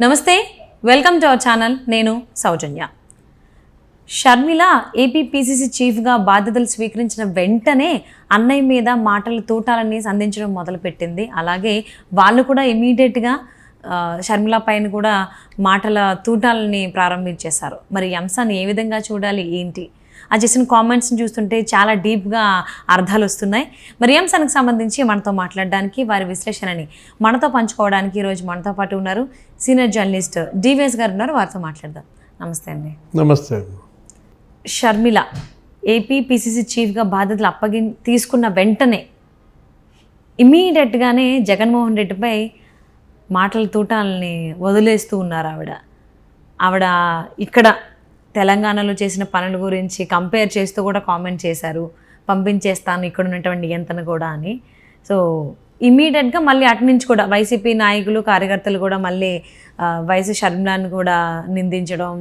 నమస్తే, welcome to our channel. నేను సౌజన్య. Sharmila AP PCC చీఫ్గా బాధ్యతలు స్వీకరించిన వెంటనే అన్నయ్య మీద మాటల తూటాలని సంధించడం మొదలుపెట్టింది. అలాగే వాళ్ళు కూడా ఇమీడియట్గా షర్మిల పైన కూడా మాటల తూటాలని ప్రారంభించేశారు. మరి ఈ అంశాన్ని ఏ విధంగా చూడాలి, ఏంటి ఆ చేసిన కామెంట్స్ని చూస్తుంటే చాలా డీప్గా అర్థాలు వస్తున్నాయి. మరి ఈ అంశానికి సంబంధించి మనతో మాట్లాడడానికి, వారి విశ్లేషణని మనతో పంచుకోవడానికి ఈరోజు మనతో పాటు ఉన్నారు సీనియర్ జర్నలిస్ట్ డివిఎస్ గారు ఉన్నారు. వారితో మాట్లాడదాం. నమస్తే అండి. నమస్తే. షర్మిల ఏపీ పీసీసీ చీఫ్గా బాధ్యతలు తీసుకున్న వెంటనే ఇమీడియట్గానే జగన్మోహన్ రెడ్డిపై మాటల తూటాలని వదిలేస్తూ ఉన్నారు. ఆవిడ ఇక్కడ తెలంగాణలో చేసిన పనుల గురించి కంపేర్ చేస్తూ కూడా కామెంట్ చేశారు. పంపించేస్తాను ఇక్కడ ఉన్నటువంటి నియంత్రణ కూడా అని. సో ఇమీడియట్గా మళ్ళీ అటు నుంచి కూడా వైసీపీ నాయకులు, కార్యకర్తలు కూడా మళ్ళీ వైఎస్ షర్మిలాని కూడా నిందించడం,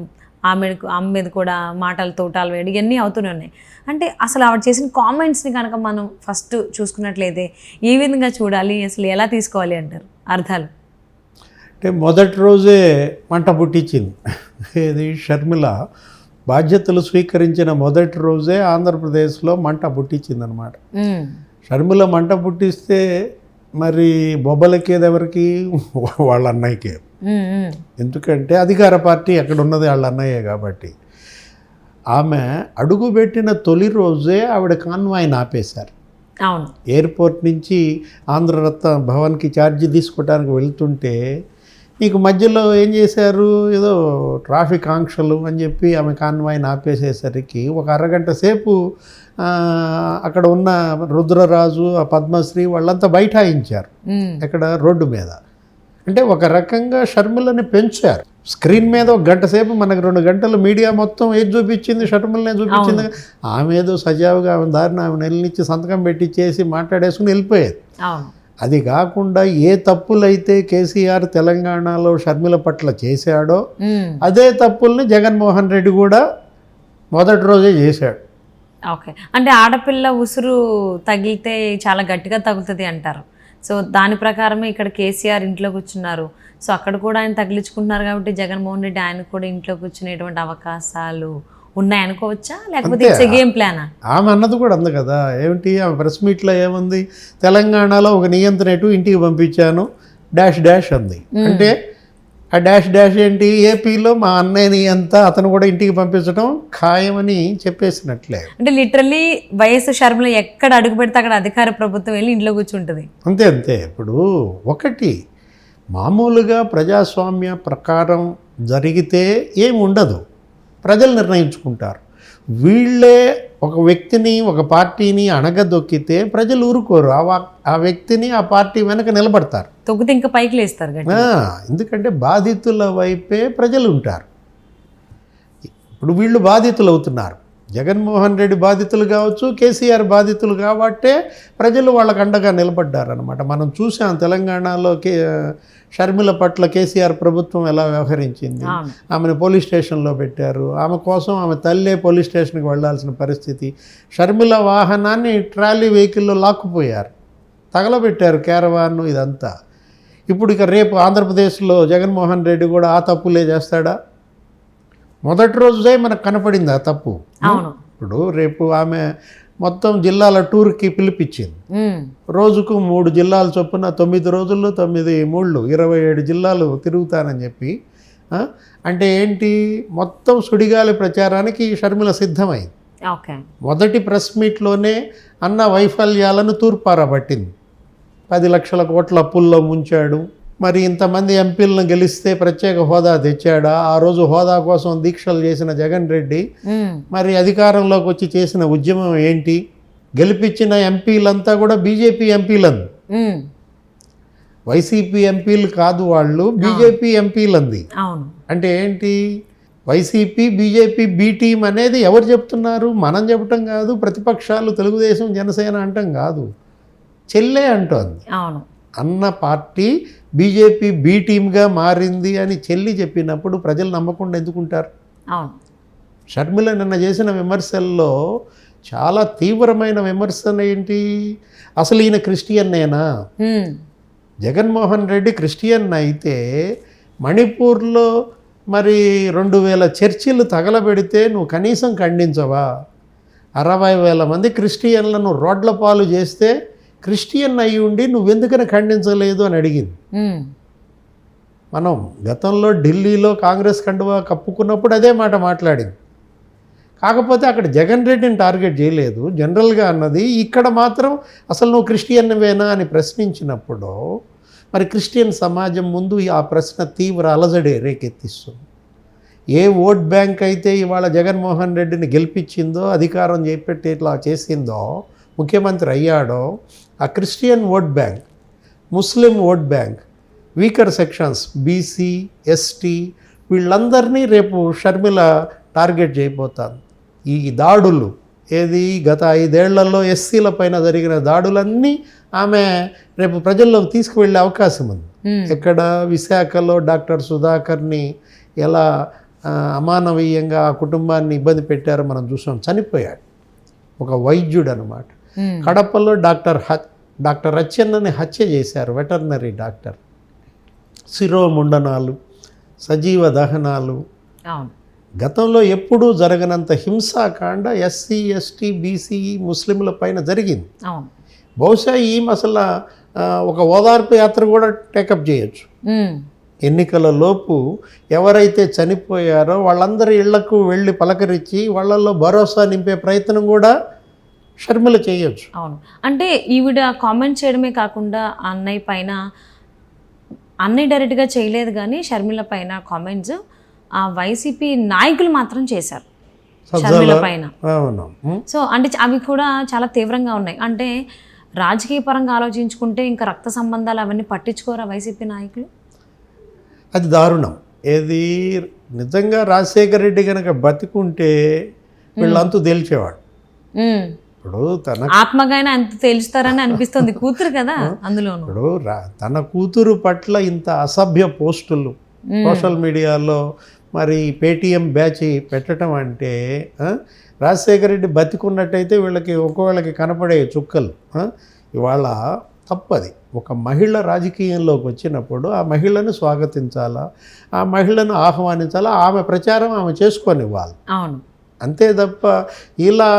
ఆమె మీద కూడా మాటలు తోటాలు వేయడం, ఇవన్నీ అవుతూనే ఉన్నాయి. అంటే అసలు ఆవిడ చేసిన కామెంట్స్ని కనుక మనం ఫస్ట్ చూసుకున్నట్లయితే ఏ విధంగా చూడాలి, అసలు ఎలా తీసుకోవాలి అంటారు అర్థాలు? అంటే మొదటి రోజే మంట పుట్టించింది. ఇది షర్మిల బాధ్యతలు స్వీకరించిన మొదటి రోజే ఆంధ్రప్రదేశ్లో మంట పుట్టించిందనమాట. షర్మిల మంట పుట్టిస్తే మరి బొబ్బలకేది ఎవరికి? వాళ్ళ అన్నయ్యకే. ఎందుకంటే అధికార పార్టీ అక్కడ ఉన్నది వాళ్ళ అన్నయ్యే కాబట్టి. ఆమె అడుగుపెట్టిన తొలి రోజే ఆవిడ కాన్వాయ్ని ఆపేశారు. అవును. ఎయిర్పోర్ట్ నుంచి ఆంధ్రరత్న భవన్కి ఛార్జీ తీసుకోవడానికి వెళ్తుంటే నీకు మధ్యలో ఏం చేశారు, ఏదో ట్రాఫిక్ ఆంక్షలు అని చెప్పి ఆమె కాన్వాయ్ని ఆపేసేసరికి ఒక అరగంట సేపు అక్కడ ఉన్న రుద్రరాజు, ఆ పద్మశ్రీ వాళ్ళంతా బైఠాయించారు ఇక్కడ రోడ్డు మీద. అంటే ఒక రకంగా షర్మిలని పెంచారు. స్క్రీన్ మీద ఒక గంట సేపు, మనకు 2 గంటలు మీడియా మొత్తం ఏది చూపించింది? షర్మిలనే చూపించింది. ఆమె ఏదో సజావుగా ఆమె దారిని ఆమె నెలనిచ్చి సంతకం పెట్టించేసి మాట్లాడేసుకుని వెళ్ళిపోయేది. అది కాకుండా ఏ తప్పులైతే కేసీఆర్ తెలంగాణలో షర్మిల పట్ల చేశాడో అదే తప్పుల్ని జగన్మోహన్ రెడ్డి కూడా మొదటి రోజే చేశాడు. ఓకే. అంటే ఆడపిల్ల ఉసురు తగిలితే చాలా గట్టిగా తగులుతుంది అంటారు. సో దాని ప్రకారమే ఇక్కడ కేసీఆర్ ఇంట్లో కూర్చున్నారు. సో అక్కడ కూడా ఆయన తగిలించుకుంటున్నారు కాబట్టి జగన్మోహన్ రెడ్డి ఆయన కూడా ఇంట్లో కూర్చునేటువంటి అవకాశాలు ఉన్నాయనుకోవచ్చా, లేకపోతే ఇట్స్ ఎ గేమ్ ప్లానా? ఆమె అన్నది కూడా అంది కదా. ఏమిటి ఆమె ప్రెస్ మీట్లో ఏముంది? తెలంగాణలో ఒక నియంత్రణ ఇంటికి పంపించాను డాష్ డాష్ అంది. అంటే ఆ డాష్ డాష్ ఏంటి? ఏపీలో మా అన్నయ్యని అంతా అతను కూడా ఇంటికి పంపించడం ఖాయమని చెప్పేసినట్లే. అంటే లిటరల్లీ వైఎస్ షర్మిల ఎక్కడ అడుగు పెడితే అక్కడ అధికార ప్రభుత్వం వెళ్ళి ఇంట్లో కూర్చుంటుంది. అంతే అంతే. ఇప్పుడు ఒకటి మామూలుగా ప్రజాస్వామ్య ప్రకారం జరిగితే ఏమి ఉండదు, ప్రజలు నిర్ణయించుకుంటారు. వీళ్ళే ఒక వ్యక్తిని, ఒక పార్టీని అణగదొక్కితే ప్రజలు ఊరుకోరు. ఆ వ్యక్తిని, ఆ పార్టీ వెనక నిలబడతారు, తొక్కితే ఇంకా పైకి లేస్తారు. ఎందుకంటే బాధితుల వైపే ప్రజలు ఉంటారు. ఇప్పుడు వీళ్ళు బాధితులు అవుతున్నారు. జగన్మోహన్ రెడ్డి బాధితులు కావచ్చు, కేసీఆర్ బాధితులు కాబట్టే ప్రజలు వాళ్ళకు అండగా నిలబడ్డారనమాట. మనం చూసాం తెలంగాణలో షర్మిల పట్ల కేసీఆర్ ప్రభుత్వం ఎలా వ్యవహరించింది. ఆమెను పోలీస్ స్టేషన్లో పెట్టారు. ఆమె కోసం ఆమె తల్లే పోలీస్ స్టేషన్కి వెళ్లాల్సిన పరిస్థితి. షర్మిల వాహనాన్ని ట్రాలీ వెహికల్లో లాక్కుపోయారు, తగలబెట్టారు క్యారవాన్ను. ఇదంతా ఇప్పుడు ఇక రేపు ఆంధ్రప్రదేశ్లో జగన్మోహన్ రెడ్డి కూడా ఆ తప్పులే చేస్తాడా? మొదటి రోజే మనకు కనపడింది ఆ తప్పు. ఇప్పుడు రేపు ఆమె మొత్తం జిల్లాల టూర్కి పిలిపించింది. రోజుకు 3 జిల్లాల చొప్పున 9 రోజుల్లో 9 మూళ్ళు 27 జిల్లాలు తిరుగుతానని చెప్పి. అంటే ఏంటి? మొత్తం సుడిగాలి ప్రచారానికి షర్మిల సిద్ధమైంది. మొదటి ప్రెస్ మీట్లోనే అన్న వైఫల్యాలను తూర్పారబట్టింది. 10 లక్షల కోట్ల అప్పుల్లో ముంచాడు. మరి ఇంతమంది ఎంపీలను గెలిస్తే ప్రత్యేక హోదా తెచ్చాడా? ఆ రోజు హోదా కోసం దీక్షలు చేసిన జగన్ రెడ్డి మరి అధికారంలోకి వచ్చి చేసిన ఉద్యమం ఏంటి? గెలిపించిన ఎంపీలంతా కూడా బీజేపీ ఎంపీలంది, వైసీపీ ఎంపీలు కాదు, వాళ్ళు బీజేపీ ఎంపీలంది. అంటే ఏంటి? వైసీపీ బీజేపీ బీ టీం అనేది ఎవరు చెప్తున్నారు? మనం చెప్పటం కాదు, ప్రతిపక్షాలు తెలుగుదేశం జనసేన అంటాం కాదు, చెల్లే అంటోంది. అన్న పార్టీ బీజేపీ బీ టీమ్గా మారింది అని చెల్లి చెప్పినప్పుడు ప్రజలు నమ్మకుండా ఎందుకుంటారు? షర్మిల నిన్న చేసిన విమర్శల్లో చాలా తీవ్రమైన విమర్శన ఏంటి? అసలు ఈయన క్రిస్టియన్నేనా? జగన్మోహన్ రెడ్డి క్రిస్టియన్ అయితే మణిపూర్లో మరి 2000 చర్చిలు తగలబెడితే నువ్వు కనీసం ఖండించవా? 60,000 మంది క్రిస్టియన్లను రోడ్ల పాలు చేస్తే క్రిస్టియన్ అయి ఉండి నువ్వెందుకని ఖండించలేదు అని అడిగింది. మనం గతంలో ఢిల్లీలో కాంగ్రెస్ కండువా కప్పుకున్నప్పుడు అదే మాట మాట్లాడింది. కాకపోతే అక్కడ జగన్ రెడ్డిని టార్గెట్ చేయలేదు, జనరల్గా అన్నది. ఇక్కడ మాత్రం అసలు నువ్వు క్రిస్టియన్వేనా అని ప్రశ్నించినప్పుడు మరి క్రిస్టియన్ సమాజం ముందు ఆ ప్రశ్న తీవ్ర అలజడి రేకెత్తిస్తుంది. ఏ ఓట్ బ్యాంక్ అయితే ఇవాళ జగన్మోహన్ రెడ్డిని గెలిపించిందో, అధికారం చేపెట్టి ఇట్లా చేసిందో, ముఖ్యమంత్రి అయ్యాడో, ఆ క్రిస్టియన్ ఓట్ బ్యాంక్, ముస్లిం vote bank, weaker sections BC, ST వీళ్ళందరినీ రేపు షర్మిల టార్గెట్ చేయబోతాను. ఈ దాడులు గత 5 ఏళ్లలో ఎస్సీల పైన జరిగిన దాడులన్నీ ఆమె రేపు ప్రజల్లోకి తీసుకువెళ్ళే అవకాశం ఉంది. ఎక్కడ విశాఖలో డాక్టర్ సుధాకర్ని ఎలా అమానవీయంగా ఆ కుటుంబాన్ని ఇబ్బంది పెట్టారో మనం చూసాం. చనిపోయాడు, ఒక వైద్యుడు అనమాట. కడపలో డాక్టర్ అచ్చెన్నని హత్య చేశారు, వెటర్నరీ డాక్టర్. శిరోముండనాలు, సజీవ దహనాలు, గతంలో ఎప్పుడూ జరగనంత హింసాకాండ ఎస్సీ, ఎస్టీ, బీసీ, ముస్లింల పైన జరిగింది. బహుశా ఈమె అసలు ఒక ఓదార్పు యాత్ర కూడా టేకప్ చేయొచ్చు. ఎన్నికల లోపు ఎవరైతే చనిపోయారో వాళ్ళందరి ఇళ్లకు వెళ్ళి పలకరించి వాళ్ళల్లో భరోసా నింపే ప్రయత్నం కూడా షర్మిల చేయొచ్చు. అవును, అంటే ఈవిడ కామెంట్ చేయడమే కాకుండా అన్నయ్య పైన, అన్నయ్య డైరెక్ట్గా చేయలేదు కానీ షర్మిల పైన కామెంట్స్ ఆ వైసీపీ నాయకులు మాత్రం చేశారు షర్మిల పైన. సో అంటే అవి కూడా చాలా తీవ్రంగా ఉన్నాయి. అంటే రాజకీయ పరంగా ఆలోచించుకుంటే ఇంకా రక్త సంబంధాలు అవన్నీ పట్టించుకోరా వైసీపీ నాయకులు? అది దారుణం. నిజంగా రాజశేఖర రెడ్డి కనుక బతికుంటే వీళ్ళంతా తేల్చేవాడు. ఇప్పుడు తన ఆత్మగానే అంత తేల్చుతారని అనిపిస్తుంది, కూతురు కదా అందులోను. ఇప్పుడు తన కూతురు పట్ల ఇంత అసభ్య పోస్టులు సోషల్ మీడియాలో మరి పేటీఎం బ్యాచ్ పెట్టడం అంటే రాజశేఖర రెడ్డి బతికున్నట్టయితే వీళ్ళకి కనపడే చుక్కలు. ఇవాళ తప్పది. ఒక మహిళ రాజకీయంలోకి వచ్చినప్పుడు ఆ మహిళను స్వాగతించాలా, ఆ మహిళను ఆహ్వానించాలా, ఆమె ప్రచారం ఆమె చేసుకొనివ్వాలి. అవును, అంతే తప్ప ఇలా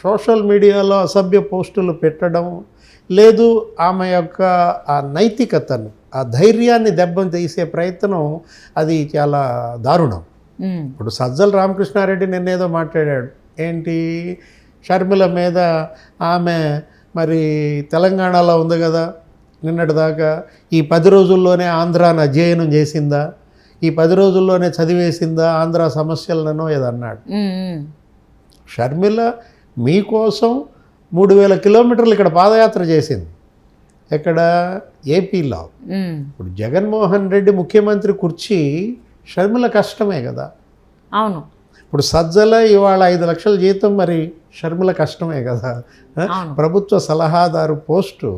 సోషల్ మీడియాలో అసభ్య పోస్టులు పెట్టడం లేదు. ఆమె యొక్క ఆ నైతికతను, ఆ ధైర్యాన్ని దెబ్బం తీసే ప్రయత్నం అది చాలా దారుణం. ఇప్పుడు సజ్జల రామకృష్ణారెడ్డి నిన్నేదో మాట్లాడాడు. ఏంటి, షర్మిల మీద ఆమె మరి తెలంగాణలో ఉంది కదా నిన్నటిదాకా, ఈ 10 రోజుల్లోనే ఆంధ్రాను అధ్యయనం చేసిందా, ఈ 10 రోజుల్లోనే చదివేసిందా ఆంధ్ర సమస్యలను ఏదన్నాడు. షర్మిల మీకోసం 3000 కిలోమీటర్లు ఇక్కడ పాదయాత్ర చేసింది. ఎక్కడ? ఏపీలో. ఇప్పుడు జగన్మోహన్ రెడ్డి ముఖ్యమంత్రి కుర్చీ షర్మిల కష్టమే కదా. అవును, ఇప్పుడు సజ్జల ఇవాళ 5 లక్షల జీతం, మరి షర్మిల కష్టమే కదా. ప్రభుత్వ సలహాదారు పోస్టు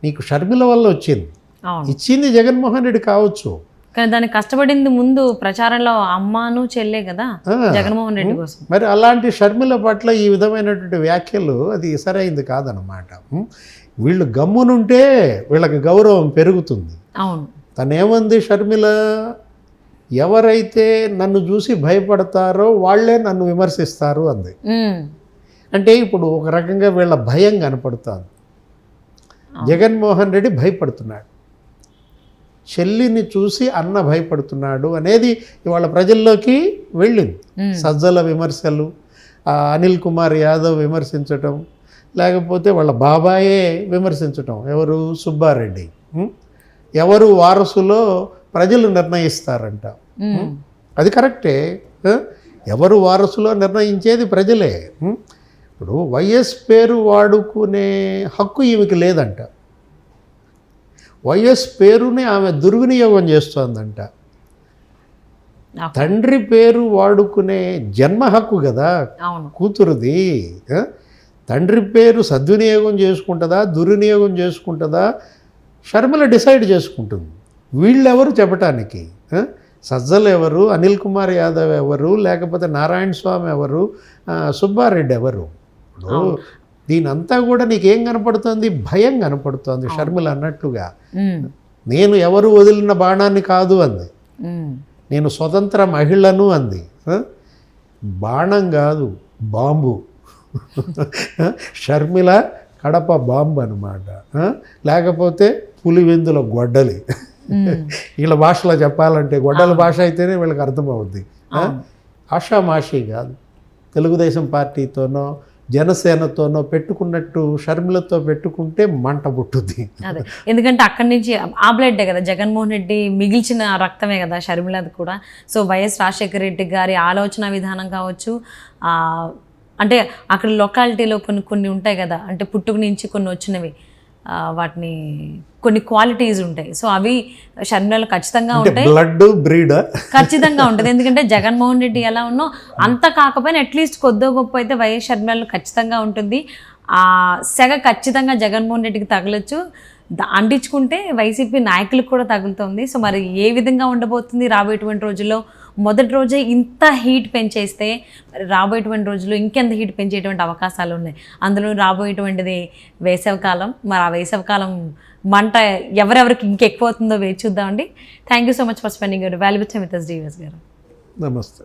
నీకు షర్మిల వల్ల వచ్చింది. ఇచ్చింది జగన్మోహన్ రెడ్డి కావచ్చు, కానీ దానికి కష్టపడింది ముందు ప్రచారంలో అమ్మాను చెల్లే కదా జగన్మోహన్ రెడ్డి కోసం. మరి అలాంటి షర్మిల పట్ల ఈ విధమైనటువంటి వ్యాఖ్యలు అది సరైంది కాదనమాట. వీళ్ళు గమ్మునుంటే వీళ్ళకి గౌరవం పెరుగుతుంది. అవును, తనేమంది షర్మిల, ఎవరైతే నన్ను చూసి భయపడతారో వాళ్ళే నన్ను విమర్శిస్తారు అంది. అంటే ఇప్పుడు ఒక రకంగా వీళ్ళ భయం కనపడుతుంది. జగన్మోహన్ రెడ్డి భయపడుతున్నాడు, చెల్లిని చూసి అన్న భయపడుతున్నాడు అనేది ఇవాళ ప్రజల్లోకి వెళ్ళింది. సజ్జల విమర్శలు, అనిల్ కుమార్ యాదవ్ విమర్శించటం, లేకపోతే వాళ్ళ బాబాయే విమర్శించటం. ఎవరు? సుబ్బారెడ్డి. ఎవరు వారసులో ప్రజలు నిర్ణయిస్తారంట. అది కరెక్టే. ఎవరు వారసులో నిర్ణయించేది ప్రజలే. ఇప్పుడు వైఎస్ పేరు వాడుకునే హక్కు ఈమెకి లేదంట. వైఎస్ పేరుని ఆమె దుర్వినియోగం చేస్తోందంట. తండ్రి పేరు వాడుకునే జన్మ హక్కు కదా కూతురుది. తండ్రి పేరు సద్వినియోగం చేసుకుంటుందా, దుర్వినియోగం చేసుకుంటుందా షర్మిల డిసైడ్ చేసుకుంటుంది. వీళ్ళెవరు చెప్పటానికి? సజ్జలు ఎవరు, అనిల్ కుమార్ యాదవ్ ఎవరు, లేకపోతే నారాయణ స్వామి ఎవరు, సుబ్బారెడ్డి ఎవరు? ఇప్పుడు దీనంతా కూడా నీకేం కనపడుతుంది? భయం కనపడుతుంది. షర్మిల అన్నట్లుగా నేను ఎవరు వదిలిన బాణాన్ని కాదు అంది. నేను స్వతంత్ర మహిళను అంది. బాణం కాదు, బాంబు. షర్మిల కడప బాంబు అనమాట. లేకపోతే పులివెందుల గొడ్డలి. వీళ్ళ భాషలో చెప్పాలంటే గొడ్డల భాష అయితేనే వీళ్ళకి అర్థమవుద్ది. ఆషామాషి కాదు. తెలుగుదేశం పార్టీతోనో జనసేనతోనో పెట్టుకున్నట్టు షర్మిలతో పెట్టుకుంటే మంట పుట్టుద్ది. అదే, ఎందుకంటే అక్కడి నుంచి ఆ బ్లడ్డే కదా, జగన్మోహన్ రెడ్డి మిగిల్చిన రక్తమే కదా షర్మిలది కూడా. సో వైఎస్ రాజశేఖర రెడ్డి గారి ఆలోచన విధానం కావచ్చు, అంటే అక్కడ లొకాలిటీలో కొన్ని ఉంటాయి కదా, అంటే పుట్టుక నుంచి కొన్ని వచ్చినవి, వాటిని కొన్ని క్వాలిటీస్ ఉంటాయి. సో అవి షర్మిలలో ఖచ్చితంగా ఉంటాయి. బ్లడ్ బ్రీడ్ ఖచ్చితంగా ఉంటుంది. ఎందుకంటే జగన్మోహన్ రెడ్డి ఎలా ఉన్నో అంత కాకపోయినా అట్లీస్ట్ కొద్దో గొప్ప అయితే వైఎస్ షర్మిలలో ఖచ్చితంగా ఉంటుంది. ఆ సెగ ఖచ్చితంగా జగన్మోహన్ రెడ్డికి తగలొచ్చు, అంటించుకుంటే వైసీపీ నాయకులకు కూడా తగులుతుంది. సో మరి ఏ విధంగా ఉండబోతుంది రాబోయేటువంటి రోజుల్లో? మొదటి రోజే ఇంత హీట్ పెంచేస్తే మరి రాబోయేటువంటి రోజుల్లో ఇంకెంత హీట్ పెంచేటువంటి అవకాశాలు ఉన్నాయి. అందులో రాబోయేటువంటిది వేసవికాలం. మరి ఆ వేసవికాలం మంట ఎవరెవరికి ఇంకెక్కువ అవుతుందో వేచి చూద్దామండి. Thank you so much for spending your valuable time with us, DVS గారు. నమస్తే.